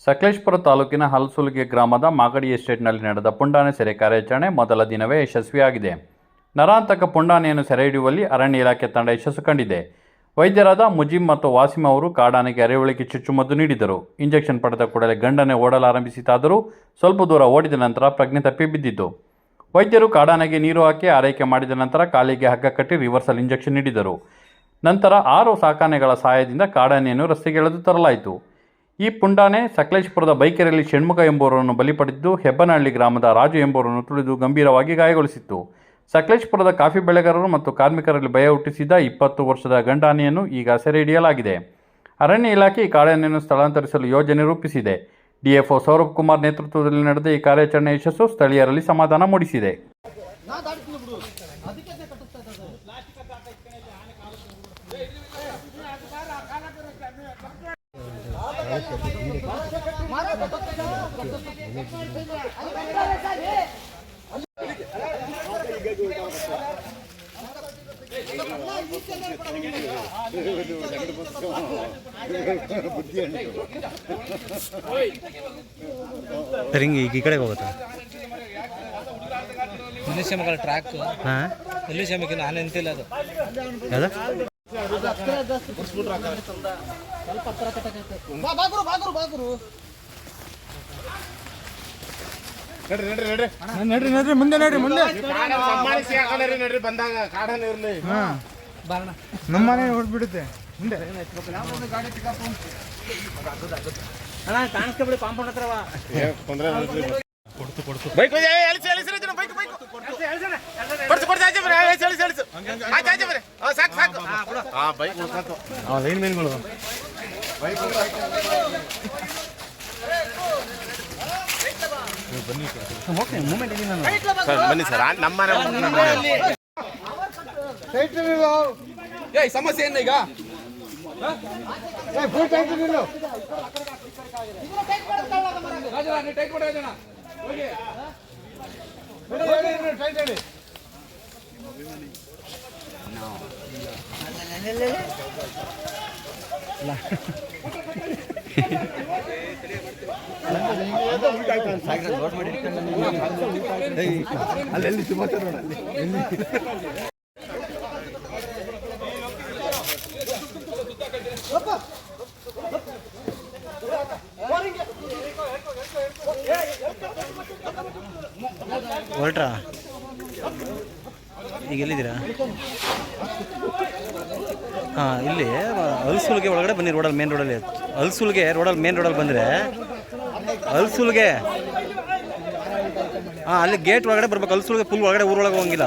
ಸಕಲೇಶಪುರ ತಾಲೂಕಿನ ಹಲಸುಲ್ಗೆ ಗ್ರಾಮದ ಮಾಗಡಿ ಎಸ್ಟೇಟ್ನಲ್ಲಿ ನಡೆದ ಪುಂಡಾನೆ ಸೆರೆ ಕಾರ್ಯಾಚರಣೆ ಮೊದಲ ದಿನವೇ ಯಶಸ್ವಿಯಾಗಿದೆ. ನರಾಂತಕ ಪುಂಡಾನೆಯನ್ನು ಸೆರೆ ಹಿಡಿಯುವಲ್ಲಿ ಅರಣ್ಯ ಇಲಾಖೆ ತಂಡ ಯಶಸ್ಸು ಕಂಡಿದೆ. ವೈದ್ಯರಾದ ಮುಜೀಬ್ ಮತ್ತು ವಾಸಿಂ ಅವರು ಕಾಡಾನೆಗೆ ಅರೆಹುಳಿಗೆ ಚುಚ್ಚುಮದ್ದು ನೀಡಿದರು. ಇಂಜೆಕ್ಷನ್ ಪಡೆದ ಕೂಡಲೇ ಗಂಡನೆ ಓಡಲಾರಂಭಿಸಿತಾದರೂ ಸ್ವಲ್ಪ ದೂರ ಓಡಿದ ನಂತರ ಪ್ರಜ್ಞೆ ತಪ್ಪಿ ಬಿದ್ದಿತು. ವೈದ್ಯರು ಕಾಡಾನೆಗೆ ನೀರು ಹಾಕಿ ಆರೈಕೆ ಮಾಡಿದ ನಂತರ ಕಾಲಿಗೆ ಹಗ್ಗ ಕಟ್ಟಿ ರಿವರ್ಸಲ್ ಇಂಜೆಕ್ಷನ್ ನೀಡಿದರು. ನಂತರ 6 ಸಾಕಾನೆಗಳ ಸಹಾಯದಿಂದ ಕಾಡಾನೆಯನ್ನು ರಸ್ತೆಗೆ ಎಳೆದು ತರಲಾಯಿತು. ಈ ಪುಂಡಾನೆ ಸಕಲೇಶಪುರದ ಬೈಕೆರೆಯಲ್ಲಿ ಷಣ್ಮುಖ ಎಂಬುವರನ್ನು ಬಲಿ ಪಡೆದಿದ್ದು, ಹೆಬ್ಬನಹಳ್ಳಿ ಗ್ರಾಮದ ರಾಜು ಎಂಬುವರನ್ನು ತುಳಿದು ಗಂಭೀರವಾಗಿ ಗಾಯಗೊಳಿಸಿತ್ತು. ಸಕಲೇಶಪುರದ ಕಾಫಿ ಬೆಳೆಗಾರರು ಮತ್ತು ಕಾರ್ಮಿಕರಲ್ಲಿ ಭಯ ಹುಟ್ಟಿಸಿದ 20 ವರ್ಷದ ಗಂಡಾನೆಯನ್ನು ಈಗ ಸೆರೆ ಹಿಡಿಯಲಾಗಿದೆ. ಅರಣ್ಯ ಇಲಾಖೆ ಈ ಕಾಡಾನೆಯನ್ನು ಸ್ಥಳಾಂತರಿಸಲು ಯೋಜನೆ ರೂಪಿಸಿದೆ. ಡಿಎಫ್ಒ ಸೌರಭ್ ಕುಮಾರ್ ನೇತೃತ್ವದಲ್ಲಿ ನಡೆದ ಈ ಕಾರ್ಯಾಚರಣೆ ಯಶಸ್ಸು ಸ್ಥಳೀಯರಲ್ಲಿ ಸಮಾಧಾನ ಮೂಡಿಸಿದೆ. ಈ ಕಡೆ ಹೋಗುತ್ತಾ ಟ್ರ್ಯಾಕ್ ಎಲ್ಲಿ ಶ್ರಮಿಕ ನಾನು ಎಂತಿಲ್ಲ ಅದು ಯಾವ್ದು ನಡ್ರಿ ಮುಂದೆ ಬಂದಾಗ ಕಾಡಲ್ಲಿ ಇರ್ಲಿ ನಮ್ಮನೆ ಹೊಡ್ಬಿಡುತ್ತೆ ಮುಂದೆ ಕಾಣಿಸ್ಕೊಬಿಡಿ ಕಾಂಪೌಂಡ್ ಹತ್ರವಾ ಬೈಕ್ ಲೈನ್ ಮೇನ್ಗಳು ಬನ್ನಿ ಸರ್ ನಮ್ಮನೆ ಸಮಸ್ಯೆ ಏನು ಈಗ ಅಲ್ಲಿ ಸುಮಾರು ಹೊರಟ್ರಾ ಈಗ ಎಲ್ಲಿದ್ದೀರಾ? ಹಾಂ, ಇಲ್ಲಿ ಹಲಸುಲ್ಗೆ ಒಳಗಡೆ ಬನ್ನಿ. ರೋಡಲ್ಲಿ ಮೇನ್ ರೋಡಲ್ಲಿ ಹಲಸುಲ್ಗೆ ಮೇನ್ ರೋಡಲ್ಲಿ ಬಂದರೆ ಹಲಸುಲ್ಗೆ ಅಲ್ಲಿ ಗೇಟ್ ಒಳಗಡೆ ಬರ್ಬೇಕು. ಹಲಸುಲ್ಗೆ ಫುಲ್ ಒಳಗಡೆ ಊರೊಳಗೆ ಹೋಗಿಲ್ಲ.